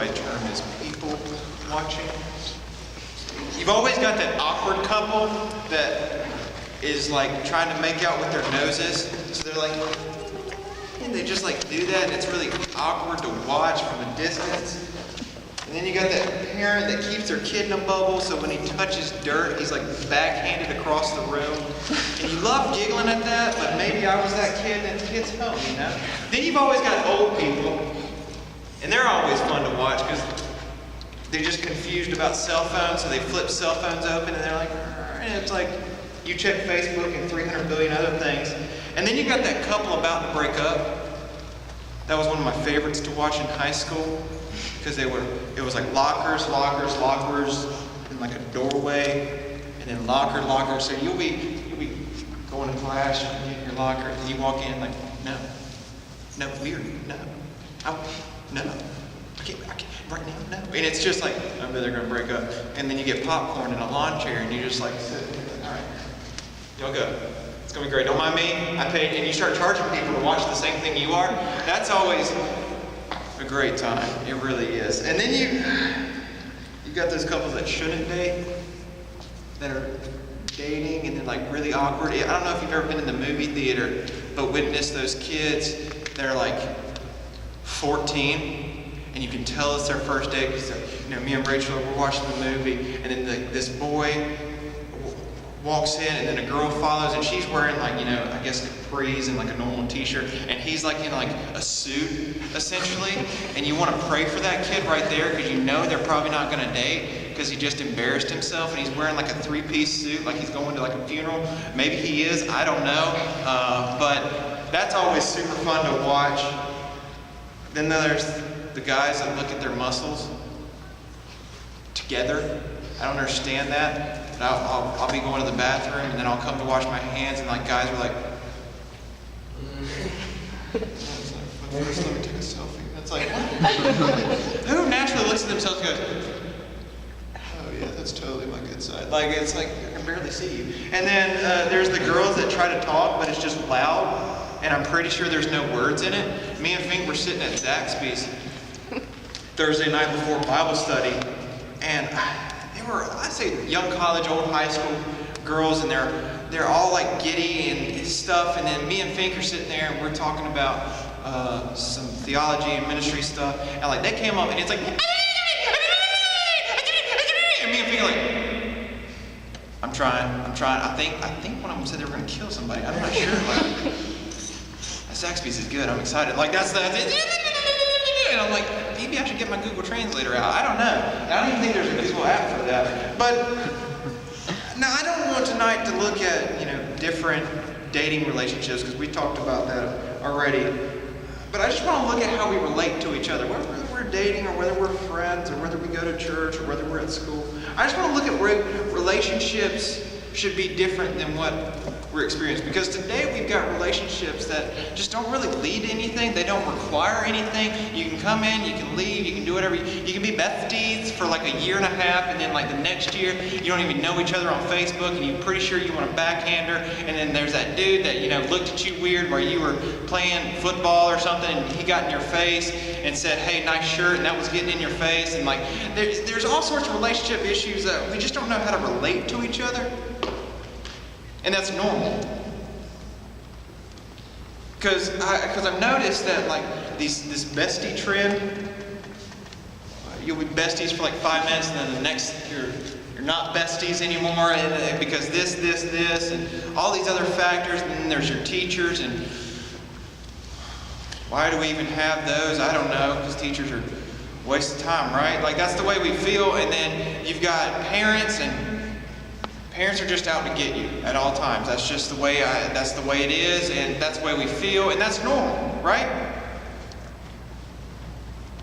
I term as people watching. You've always got that awkward couple that is like trying to make out with their noses. So they're like, and they just like do that, and it's really awkward to watch from a distance. And then you got that parent that keeps their kid in a bubble, so when he touches dirt, he's like backhanded across the room. And you love giggling at that, but maybe I was that kid and it hits home, you know? Then you've always got old people, and they're always fun to watch because they're just confused about cell phones, so they flip cell phones open and they're like, and it's like, you check Facebook and 300 billion other things. And then you got that couple about to break up. That was one of my favorites to watch in high school because it was like lockers, and like a doorway, and then locker. So you'll be going to class, you get in your locker, and you walk in like, no, weird, no, I can't, right now, no. And it's just like, I bet they're gonna break up. And then you get popcorn in a lawn chair, and you just like sit, all right, y'all go. It's gonna be great. Don't mind me. I paid, and you start charging people to watch the same thing you are. That's always a great time. It really is. And then you got those couples that shouldn't date, that are dating and then like really awkward. I don't know if you've ever been in the movie theater, but witnessed those kids that are like 14. And you can tell it's their first date because, me and Rachel, we're watching the movie, and then this boy walks in, and then a girl follows, and she's wearing like, I guess capris and like a normal t-shirt, and he's like in like a suit, essentially, and you want to pray for that kid right there because they're probably not going to date because he just embarrassed himself, and he's wearing like a three-piece suit, like he's going to like a funeral. Maybe he is, I don't know, but that's always super fun to watch. Then there's the guys that look at their muscles together. I don't understand that. But I'll be going to the bathroom, and then I'll come to wash my hands, and like guys are like, first let me take a selfie. It's like, who naturally looks at themselves and goes, oh yeah, that's totally my good side. Like, it's like, I can barely see you. And then there's the girls that try to talk, but it's just loud, and I'm pretty sure there's no words in it. Me and Fink were sitting at Zaxby's Thursday night before Bible study, and they were, I'd say, young college, old high school girls, and they're all like giddy and stuff. And then me and Fink are sitting there, and we're talking about some theology and ministry stuff. And like they came up, and it's like, and me and Fink are like, I'm trying. I think one of them said they were going to kill somebody. I'm not sure. Like, Zaxby's is good. I'm excited. Like that's it. And I'm like, maybe I should get my Google Translator out. I don't know. I don't even think there's a Google app for that. But now I don't want tonight to look at, different dating relationships because we talked about that already. But I just want to look at how we relate to each other, whether we're dating or whether we're friends or whether we go to church or whether we're at school. I just want to look at where relationships should be different than what we're experiencing. Because today we've got relationships that just don't really lead to anything. They don't require anything. You can come in, you can leave, you can do whatever. You can be besties for like a year and a half, and then like the next year you don't even know each other on Facebook, and you're pretty sure you want to backhand her. And then there's that dude that looked at you weird where you were playing football or something, and he got in your face and said, "Hey, nice shirt," and that was getting in your face. And like there's all sorts of relationship issues that we just don't know how to relate to each other. And that's normal. Because I've noticed that like this bestie trend, you'll be besties for like 5 minutes, and then the next you're not besties anymore, and because this, and all these other factors, and then there's your teachers, and why do we even have those? I don't know, because teachers are a waste of time, right? Like that's the way we feel. And then you've got parents, and parents are just out to get you at all times. That's just the way that's the way it is, and that's the way we feel, and that's normal, right?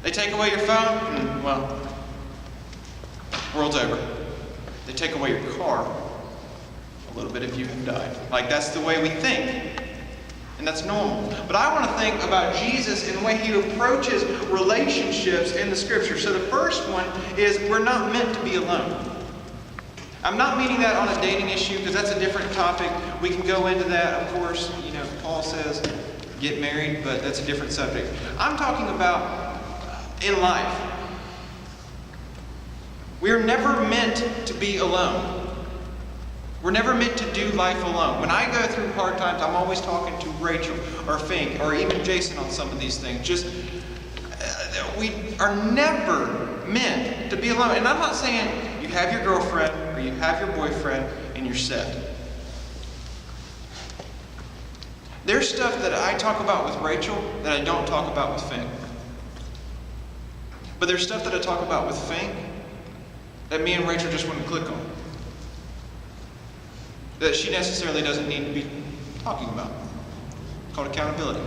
They take away your phone, well, world's over. They take away your car, a little bit if you have died. Like that's the way we think, and that's normal. But I want to think about Jesus and the way he approaches relationships in the scripture. So the first one is we're not meant to be alone. I'm not meaning that on a dating issue because that's a different topic. We can go into that, of course. Paul says get married, but that's a different subject. I'm talking about in life. We are never meant to be alone. We're never meant to do life alone. When I go through hard times, I'm always talking to Rachel or Fink or even Jason on some of these things. We are never meant to be alone. And I'm not saying you have your girlfriend or you have your boyfriend and you're set. There's stuff that I talk about with Rachel that I don't talk about with Fink. But there's stuff that I talk about with Fink that me and Rachel just wouldn't click on. That she necessarily doesn't need to be talking about. It's called accountability.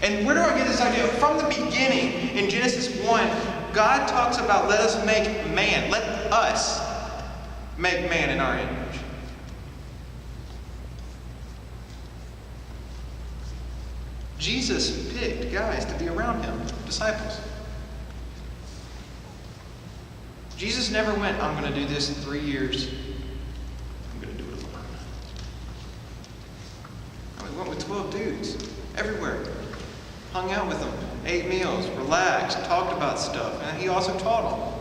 And where do I get this idea? From the beginning, in Genesis 1, God talks about let us make man. Let us make man in our image. Jesus picked guys to be around him, disciples. Jesus never went, I'm going to do this in 3 years. I'm going to do it alone. He went with 12 dudes everywhere. Hung out with them, ate meals, relaxed, talked about stuff. And he also taught them.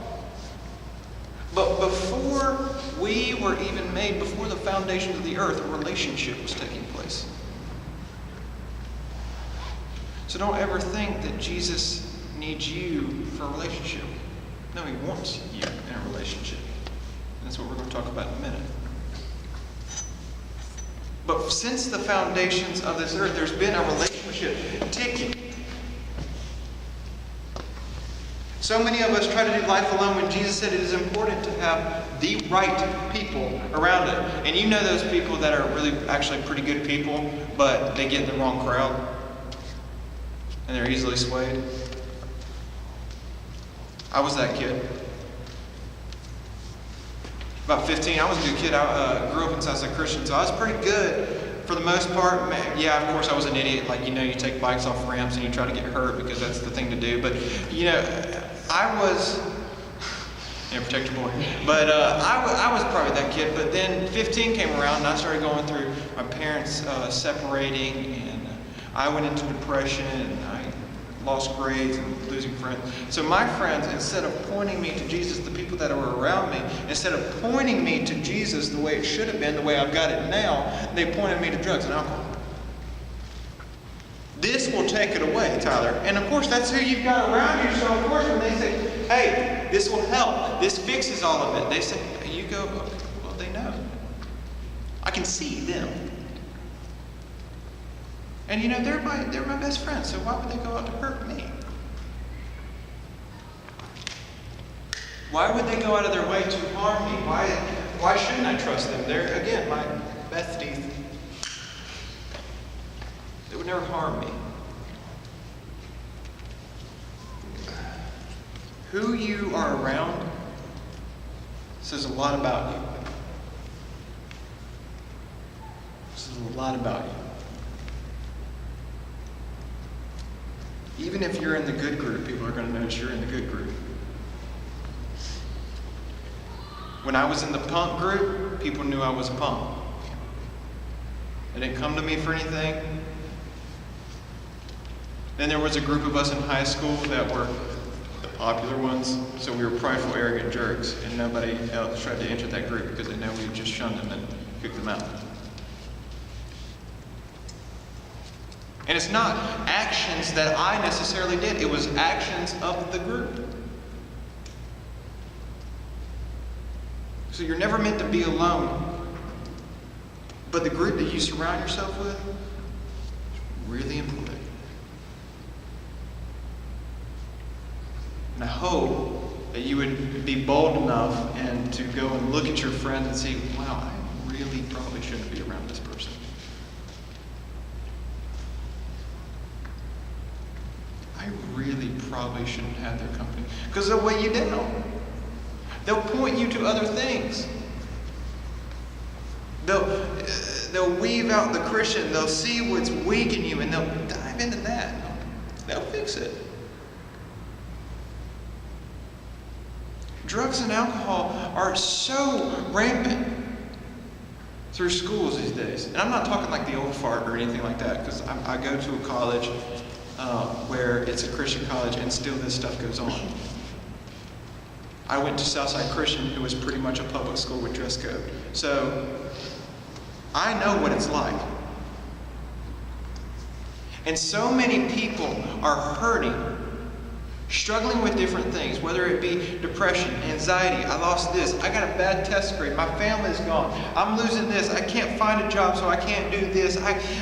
But before we were even made, before the foundations of the earth, a relationship was taking place. So don't ever think that Jesus needs you for a relationship. No, he wants you in a relationship. And that's what we're going to talk about in a minute. But since the foundations of this earth, there's been a relationship ticking. So many of us try to do life alone when Jesus said it is important to have the right people around it. And you know those people that are really actually pretty good people, but they get in the wrong crowd. And they're easily swayed. I was that kid. About 15, I was a good kid. I grew up in Southside Christian, so I was pretty good for the most part. Yeah, of course, I was an idiot. Like, you take bikes off ramps and you try to get hurt because that's the thing to do. But, I was, protect your boy. But I was probably that kid. But then 15 came around and I started going through my parents separating, and I went into depression, and I lost grades and losing friends. So my friends, instead of pointing me to Jesus, the people that were around me, instead of pointing me to Jesus the way it should have been, the way I've got it now, they pointed me to drugs and alcohol. This will take it away, Tyler. And of course, that's who you've got around you. So of course, when they say, hey, this will help, this fixes all of it, they say, you go, okay, well, they know. I can see them. And they're my best friends, so why would they go out to hurt me? Why would they go out of their way to harm me? Why shouldn't I trust them? They're, again, my besties. They would never harm me. Who you are around says a lot about you. Says a lot about you. Even if you're in the good group, people are going to notice you're in the good group. When I was in the punk group, people knew I was a punk. They didn't come to me for anything. Then there was a group of us in high school that were the popular ones, so we were prideful, arrogant jerks, and nobody else tried to enter that group because they know we just shunned them and kicked them out. And it's not actions that I necessarily did. It was actions of the group. So you're never meant to be alone. But the group that you surround yourself with is really important. And I hope that you would be bold enough and to go and look at your friends and see, wow, I really probably shouldn't be around this person. I really probably shouldn't have their company. Because they'll weigh you down. They'll point you to other things. They'll weave out the Christian. They'll see what's weak in you and they'll dive into that. They'll fix it. Drugs and alcohol are so rampant through schools these days. And I'm not talking like the old fart or anything like that, because I go to a college where it's a Christian college and still this stuff goes on. I went to Southside Christian, who was pretty much a public school with dress code. So I know what it's like. And so many people are hurting, struggling with different things, whether it be depression, anxiety, I lost this, I got a bad test grade, my family's gone, I'm losing this, I can't find a job so I can't do this,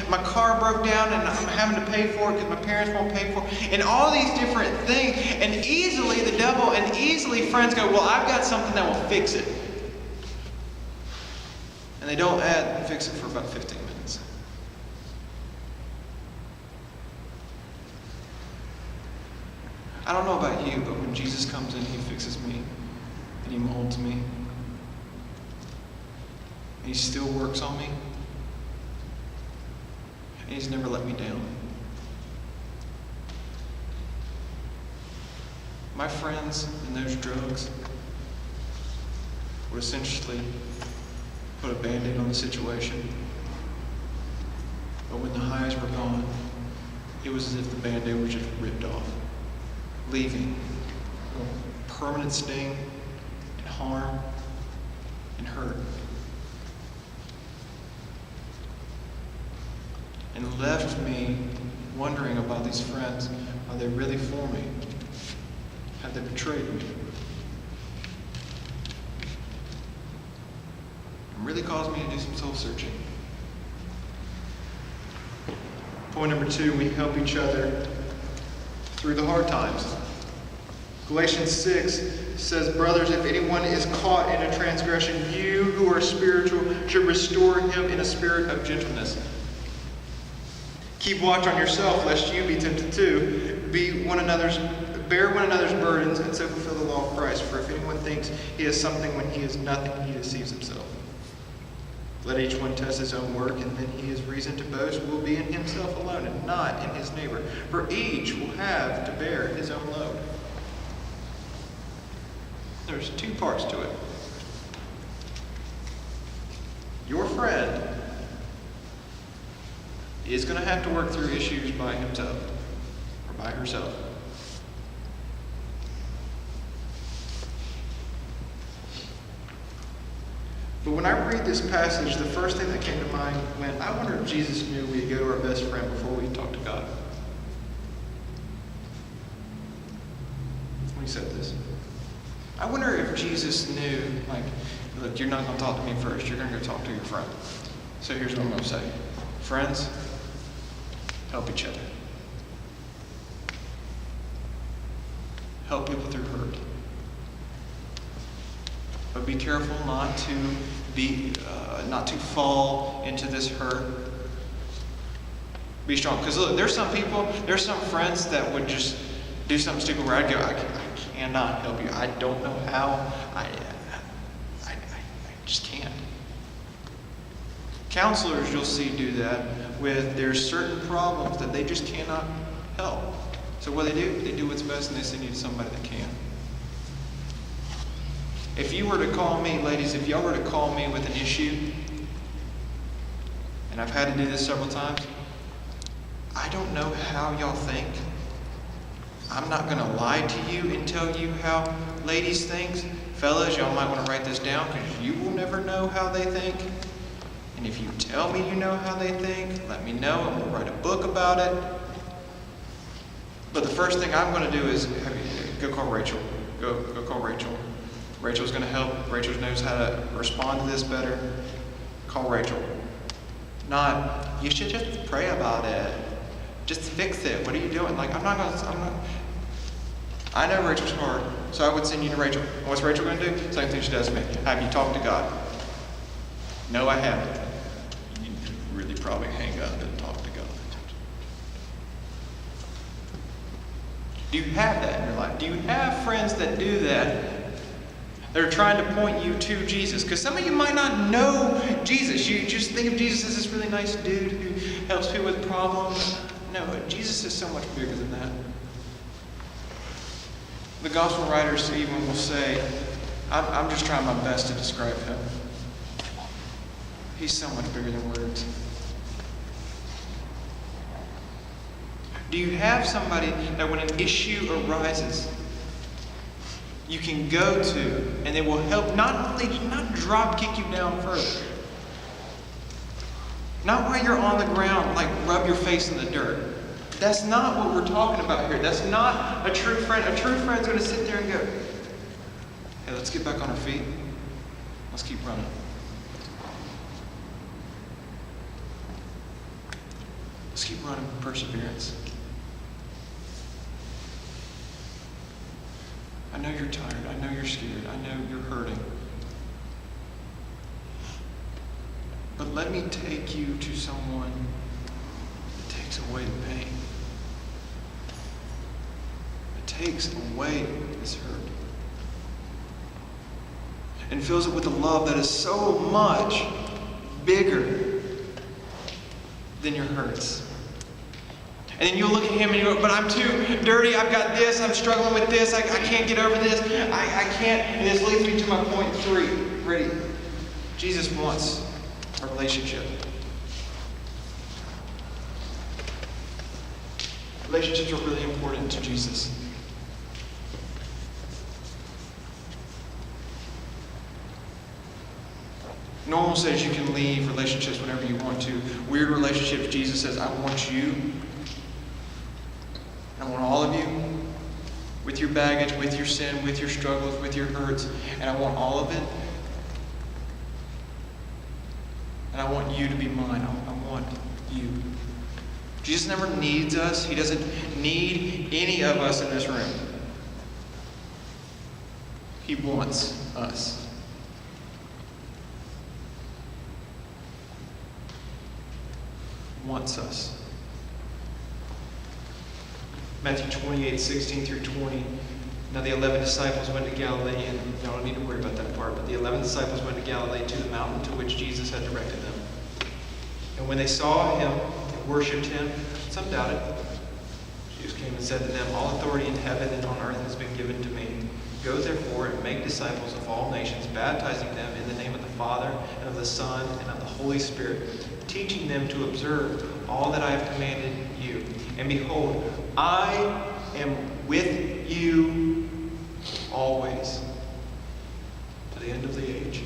my car broke down and I'm having to pay for it because my parents won't pay for it, and all these different things. And easily the devil and easily friends go, well, I've got something that will fix it. And they don't fix it for about 15 minutes. I don't know about you, but when Jesus comes in, he fixes me and he molds me. And he still works on me. And he's never let me down. My friends and those drugs would essentially put a Band-Aid on the situation. But when the highs were gone, it was as if the Band-Aid was just ripped off, leaving a permanent sting and harm and hurt. And left me wondering about these friends. Are they really for me? Have they betrayed me? It really caused me to do some soul searching. Point number 2, we help each other through the hard times. Galatians 6 says, brothers, if anyone is caught in a transgression, you who are spiritual should restore him in a spirit of gentleness. Keep watch on yourself, lest you be tempted too. Bear one another's burdens, and so fulfill the law of Christ. For if anyone thinks he has something when he has nothing, he deceives himself. Let each one test his own work, and then he has reason to boast will be in himself alone, and not in his neighbor. For each will have to bear his own load. There's 2 parts to it. Your friend is going to have to work through issues by himself or by herself. But when I read this passage, the first thing that came to mind went, I wonder if Jesus knew we'd go to our best friend before we talk to God. When he said this. I wonder if Jesus knew, look, you're not going to talk to me first. You're going to go talk to your friend. So here's what I'm going to say. Friends, help each other. Help people through hurt. But be careful not to fall into this hurt. Be strong. Because look, there's some friends that would just do something stupid where I'd go, I cannot help you. I don't know how. I just can't. Counselors, you'll see, do that with there's certain problems that they just cannot help. So what they do what's best, and they send you to somebody that can. If you were to call me, ladies, if y'all were to call me with an issue, and I've had to do this several times, I don't know how y'all think. I'm not going to lie to you and tell you how ladies think. Fellas, y'all might want to write this down because you will never know how they think. And if you tell me you know how they think, let me know and we'll write a book about it. But the first thing I'm going to do is go call Rachel. Go call Rachel. Rachel's going to help. Rachel knows how to respond to this better. Call Rachel. Not, you should just pray about it. Just fix it. What are you doing? I know Rachel's hard, so I would send you to Rachel. What's Rachel going to do? Same thing she does to me. Have you talked to God? No, I haven't. You need to really probably hang up and talk to God. Do you have that in your life? Do you have friends that do that? They're trying to point you to Jesus. Because some of you might not know Jesus. You just think of Jesus as this really nice dude who helps people with problems. No, Jesus is so much bigger than that. The gospel writers even will say, I'm just trying my best to describe him. He's so much bigger than words. Do you have somebody that when an issue arises, you can go to, and it will help not drop kick you down further. Not while you're on the ground, like rub your face in the dirt. That's not what we're talking about here. That's not a true friend. A true friend's going to sit there and go, hey, let's get back on our feet. Let's keep running. Let's keep running with perseverance. I know you're tired. I know you're scared. I know you're hurting. But let me take you to someone that takes away the pain. It takes away this hurt. And fills it with a love that is so much bigger than your hurts. And then you'll look at him and you go, but I'm too dirty, I've got this, I'm struggling with this, I can't get over this, I can't. And this leads me to my point 3. Ready? Jesus wants a relationship. Relationships are really important to Jesus. Normal says you can leave relationships whenever you want to. Weird relationships, Jesus says, I want you. I want all of you, with your baggage, with your sin, with your struggles, with your hurts, and I want all of it. And I want you to be mine. I want you. Jesus never needs us. He doesn't need any of us in this room. He wants us. Wants us. Matthew 28:16 through 20. Now the 11 disciples went to Galilee, and y'all don't need to worry about that part, but the 11 disciples went to Galilee, to the mountain to which Jesus had directed them. And when they saw him and worshipped him, some doubted. Jesus came and said to them, all authority in heaven and on earth has been given to me. Go therefore and make disciples of all nations, baptizing them in the name of the Father, and of the Son, and of the Holy Spirit, teaching them to observe all that I have commanded you. And behold, I am with you always, to the end of the age.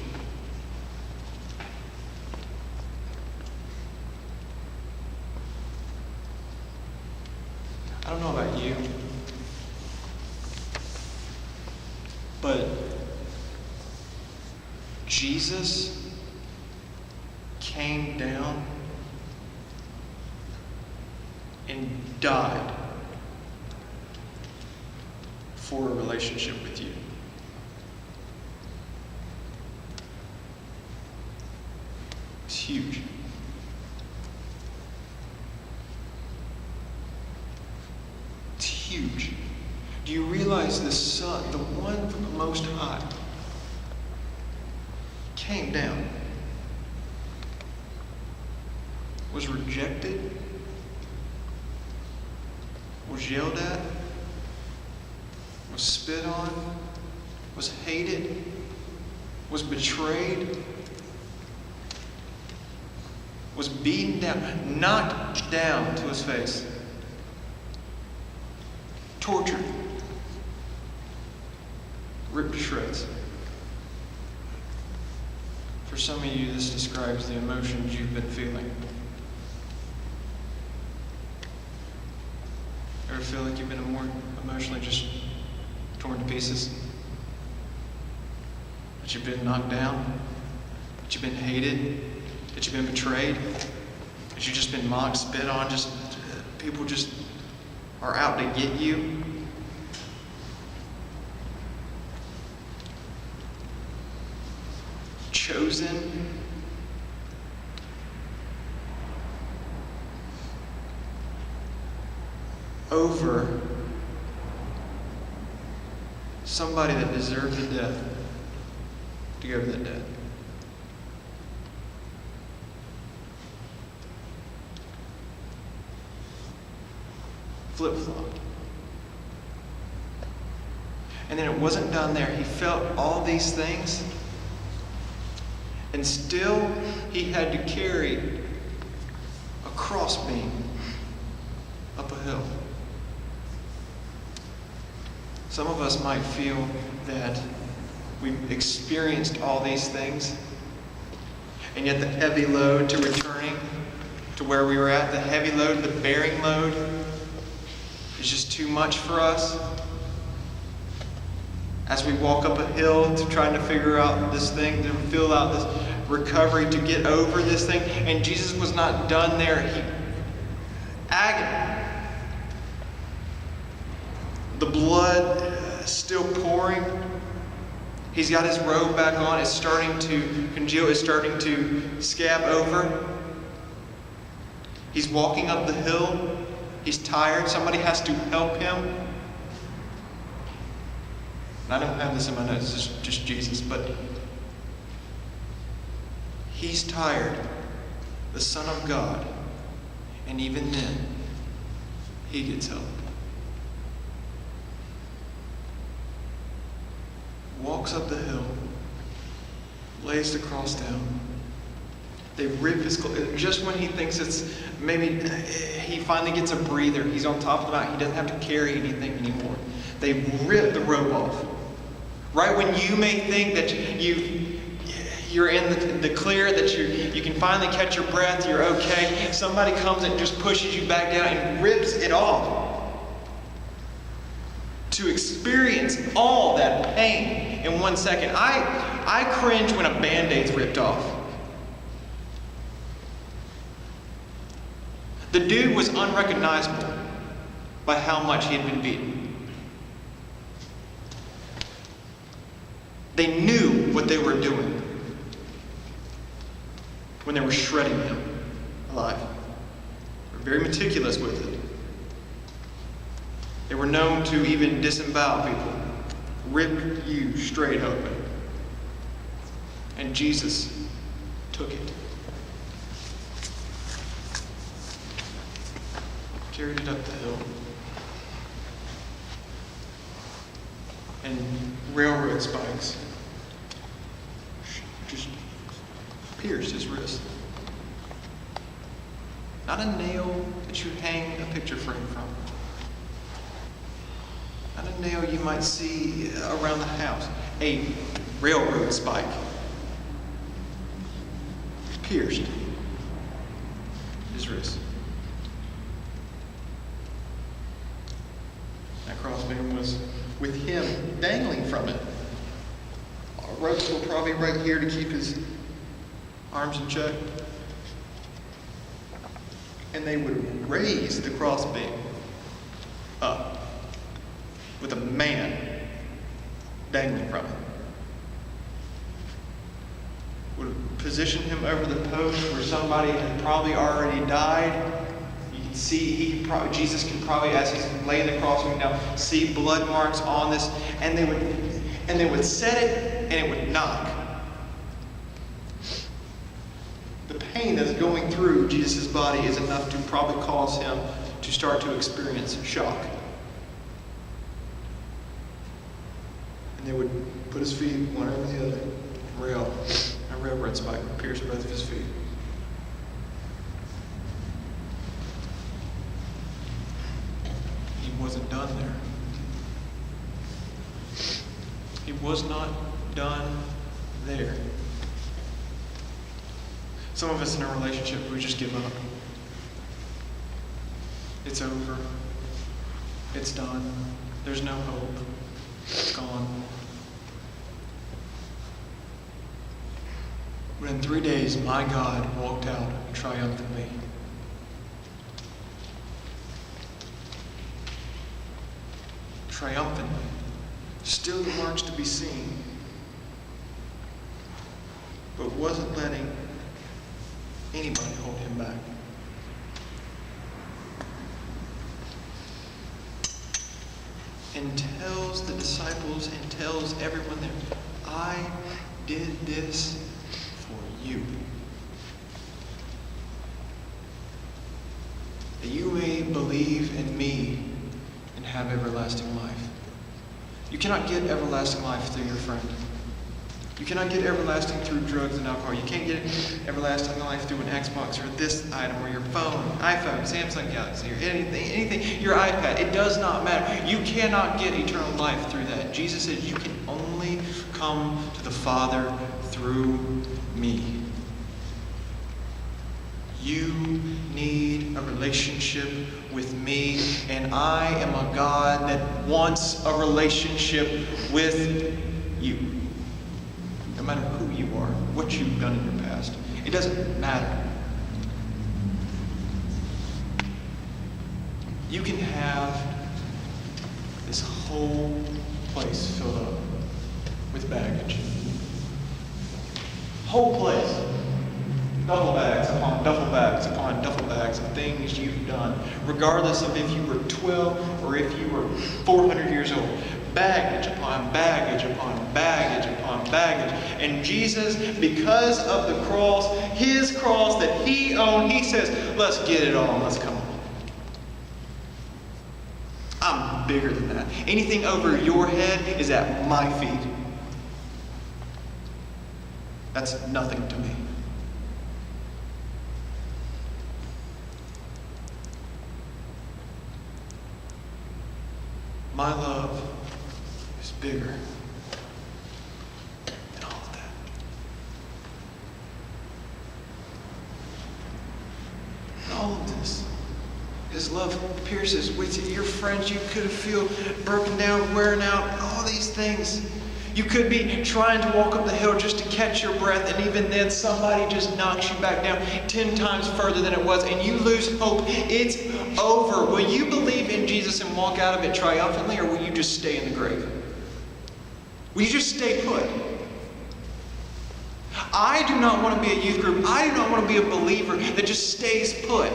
I don't know about you, but Jesus came down and died for a relationship with you. It's huge. It's huge. Do you realize the Son, the one from the Most High, came down, was rejected, was yelled at, was spit on, was hated, was betrayed, was beaten down, knocked down to his face, tortured, ripped to shreds. For some of you, this describes the emotions you've been feeling. Ever feel like you've been more emotionally just torn to pieces? That you've been knocked down? That you've been hated? That you've been betrayed? That you've just been mocked, spit on? Just people just are out to get you? Chosen? Over somebody that deserved the death to go to the death. Flip-flop. And then it wasn't done there. He felt all these things, and still he had to carry a crossbeam up a hill. Some of us might feel that we've experienced all these things, and yet the heavy load to returning to where we were at, the heavy load, the bearing load, is just too much for us. As we walk up a hill to trying to figure out this thing, to fill out this recovery, to get over this thing, and Jesus was not done there. Agony. The blood still pouring. He's got his robe back on. It's starting to congeal. It's starting to scab over. He's walking up the hill. He's tired. Somebody has to help him. And I don't have this in my notes. It's just Jesus. But he's tired. The Son of God. And even then, he gets help. Walks up the hill, lays the cross down. They rip his clothes. Just when he thinks it's maybe he finally gets a breather, he's on top of the mountain, he doesn't have to carry anything anymore. They rip the robe off. Right when you may think that you're in the clear, that you can finally catch your breath, you're okay, somebody comes and just pushes you back down and rips it off. To experience all that pain in 1 second. I cringe when a Band-Aid's ripped off. The dude was unrecognizable by how much he had been beaten. They knew what they were doing when they were shredding him alive. They were very meticulous with it. They were known to even disembowel people, rip you straight open. And Jesus took it. Carried it up the hill. And railroad spikes just pierced his wrist. Not a nail that you hang a picture frame from. Not a nail you might see around the house. A railroad spike. Pierced his wrist. That crossbeam was with him dangling from it. Ropes were probably right here to keep his arms in check. And they would raise the crossbeam up with a man dangling from it. Would position him over the post where somebody had probably already died. You can see Jesus can probably, as he's laying the crossbeam down, see blood marks on this, and they would set it and it would knock. The pain that's going through Jesus' body is enough to probably cause him to start to experience shock. And they would put his feet one over the other. A railroad spike would pierce both of his feet. He wasn't done there. He was not done there. Some of us in a relationship, we just give up. It's over. It's done. There's no hope. It's gone. But in 3 days, my God walked out triumphantly. Triumphantly. Still the marks to be seen. But wasn't letting anybody hold him back. And tells the disciples and tells everyone there, I did this for you. That you may believe in me and have everlasting life. You cannot get everlasting life through your friend. You cannot get everlasting through drugs and alcohol. You can't get everlasting life through an Xbox or this item or your phone, iPhone, Samsung Galaxy, or anything, your iPad. It does not matter. You cannot get eternal life through that. Jesus said you can only come to the Father through me. You need a relationship with me, and I am a God that wants a relationship with you. No matter who you are, what you've done in your past, it doesn't matter. You can have this whole place filled up with baggage. Whole place. Duffel bags upon duffel bags upon duffel bags of things you've done, regardless of if you were 12 or if you were 400 years old. Baggage upon baggage upon baggage upon baggage. And Jesus, because of the cross, his cross that he owned, he says, let's get it on, let's come on. I'm bigger than that. Anything over your head is at my feet. That's nothing to me. My love is bigger than all of that. And all of this, his love pierces with your friends. You could feel broken down, wearing out, all these things. You could be trying to walk up the hill just to catch your breath, and even then somebody just knocks you back down 10 times further than it was, and you lose hope. It's over. Will you believe in Jesus and walk out of it triumphantly, or will you just stay in the grave? Will you just stay put? I do not want to be a youth group. I do not want to be a believer that just stays put.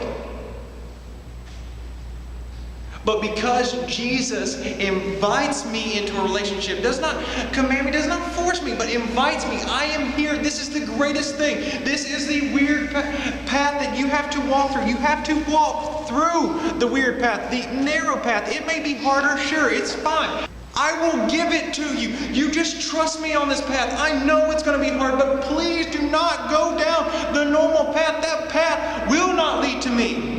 But because Jesus invites me into a relationship, does not command me, does not force me, but invites me. I am here. This is the greatest thing. This is the weird path that you have to walk through. You have to walk through the weird path, the narrow path. It may be harder, sure, it's fine. I will give it to you. You just trust me on this path. I know it's going to be hard, but please do not go down the normal path. That path will not lead to me.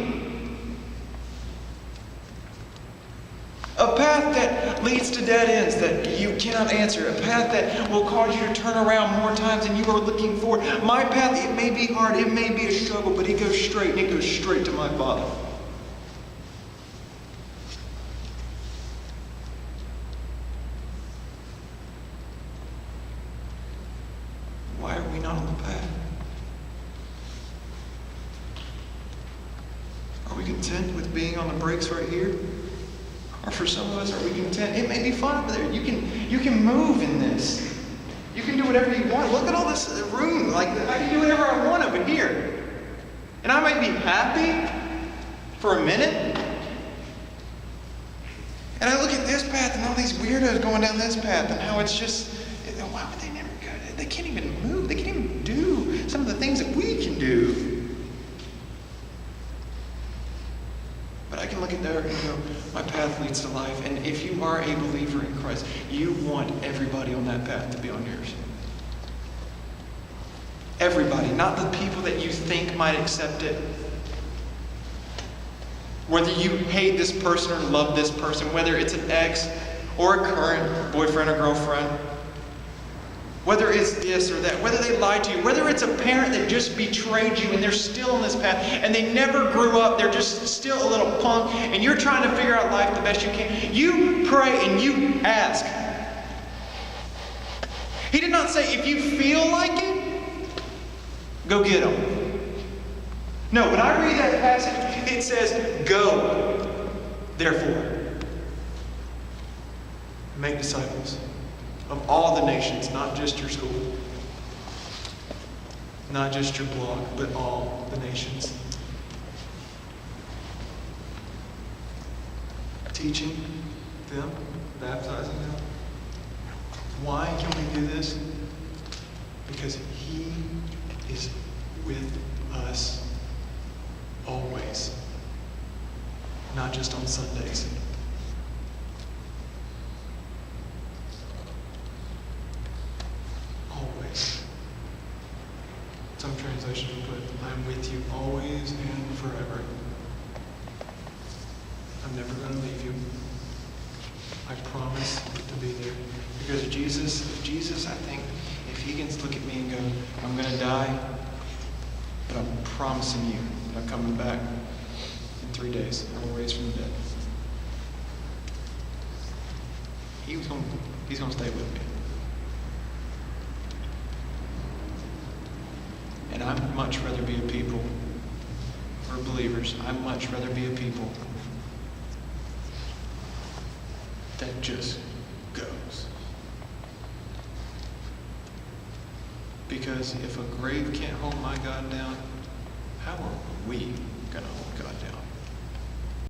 A path that leads to dead ends that you cannot answer. A path that will cause you to turn around more times than you are looking for. My path, it may be hard, it may be a struggle, but it goes straight, and it goes straight to my Father. Why are we not on the path? Are we content with being on the brakes right here? Or for some of us, are we content? It may be fun over there. You can move in this. You can do whatever you want. Look at all this room. Like, I can do whatever I want over here. And I might be happy for a minute. And I look at this path and all these weirdos going down this path and how it's just, why would they never go? They can't even move. They can't even do some of the things that we can do. But I can look at there and go, my path leads to life. And if you are a believer in Christ, you want everybody on that path to be on yours. Everybody, not the people that you think might accept it. Whether you hate this person or love this person, whether it's an ex or a current boyfriend or girlfriend, whether it's this or that, whether they lied to you, whether it's a parent that just betrayed you and they're still on this path and they never grew up, they're just still a little punk and you're trying to figure out life the best you can. You pray and you ask. He did not say, if you feel like it, go get them. No, when I read that passage, it says, go, therefore, make disciples of all the nations, not just your school, not just your block, but all the nations. Teaching them, baptizing them. Why can we do this? Because He is with us always, not just on Sundays. Always. as I should have put, I'm with you always and forever. I'm never going to leave you. I promise to be there. Because Jesus, I think, if he can look at me and go, I'm going to die, but I'm promising you that I'm coming back in 3 days. I will raise from the dead. He's going to stay with me. And I'd much rather be a people, or believers, I'd much rather be a people that just goes. Because if a grave can't hold my God down, how are we going to hold God down?